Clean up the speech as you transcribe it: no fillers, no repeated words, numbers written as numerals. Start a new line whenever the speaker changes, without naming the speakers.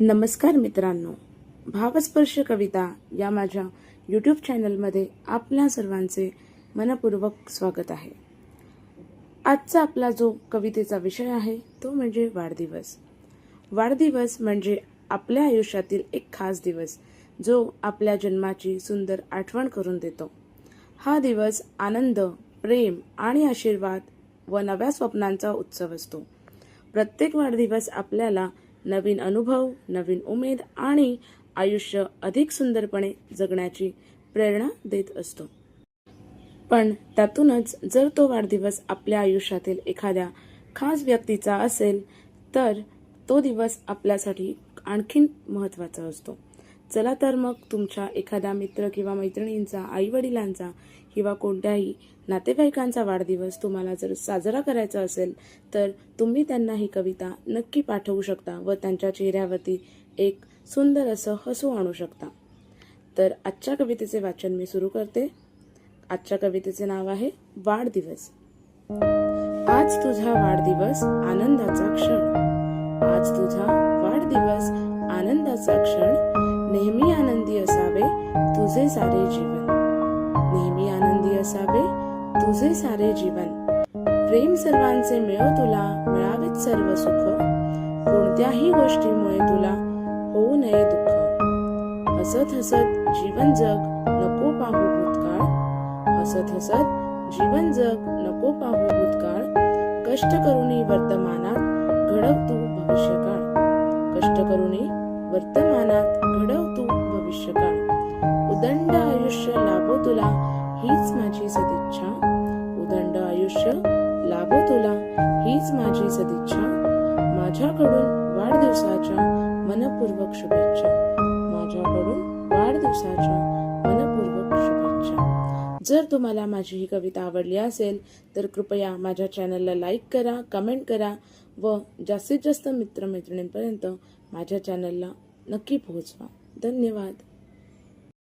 नमस्कार मित्रांनो, भावस्पर्श कविता या माझ्या यूट्यूब चॅनलमध्ये आपल्या सर्वांचे मनपूर्वक स्वागत आहे। आजचा आपला जो कवितेचा विषय आहे तो म्हणजे वाढदिवस। वाढदिवस म्हणजे आपल्या आयुष्यातील एक खास दिवस जो आपल्या जन्माची सुंदर आठवण करून देतो। हा दिवस आनंद, प्रेम आणि आशीर्वाद व नव्या स्वप्नांचा उत्सव असतो। प्रत्येक वाढदिवस आपल्याला नवीन अनुभव, नवीन उमेद आणि आयुष्य अधिक सुंदरपणे जगण्याची प्रेरणा देत असतो। पण त्यातूनच जर तो वाढदिवस आपल्या आयुष्यातील एखाद्या खास व्यक्तीचा असेल तर तो दिवस आपल्यासाठी आणखीन महत्त्वाचा असतो। चला तर मग तुमच्या एखाद्या मित्र किंवा मैत्रिणींचा, आईवडिलांचा किंवा कोणत्याही नातेवाईकांचा वाढदिवस तुम्हाला जर साजरा करायचा असेल तर तुम्ही त्यांना ही कविता नक्की पाठवू शकता व त्यांच्या चेहऱ्यावरती एक सुंदर असं हसू आणू शकता। तर आजच्या कवितेचे वाचन मी सुरू करते। आजच्या कवितेचे नाव आहे वाढदिवस। आज तुझा वाढदिवस आनंदाचा क्षण, आज तुझा वाढदिवस आनंदाचा क्षण, नेहमी आनंदी असावे तुझे सारे जीवन, नेहमी आनंदी असावे तुझे सारे जीवन, प्रेम सर्वांचे मिळो तुला, मिळावेत सर्व सुख, कोणत्याही गोष्टीमुळे तुला होऊ नये दुःख, हसत हसत जीवन जग नको पाहू भूतकाळ, हसत हसत जीवन जग नको पाहू भूतकाळ, कष्ट करूनी वर्तमानात घडव तू भविष्यकाळ, कष्ट करूनी वर्तमानात घडव तू भविष्यकाळ, उदंड आयुष्य लाभो तुला हीच माझी सदिच्छा, उदंड आयुष्य लाभो तुला हीच माझी सदिच्छा, माझ्याकडून वाढदिवसाच्या मनपूर्वक शुभेच्छा, माझ्याकडून वाढदिवसाच्या मनपूर्वक शुभेच्छा। जर तुम्हाला माझी ही कविता आवडली असेल तर कृपया माझ्या चॅनलला लाईक करा, कमेंट करा व जास्तीत जास्त मित्रमैत्रिणींपर्यंत माझ्या चॅनलला नक्की पोहोचवा। धन्यवाद।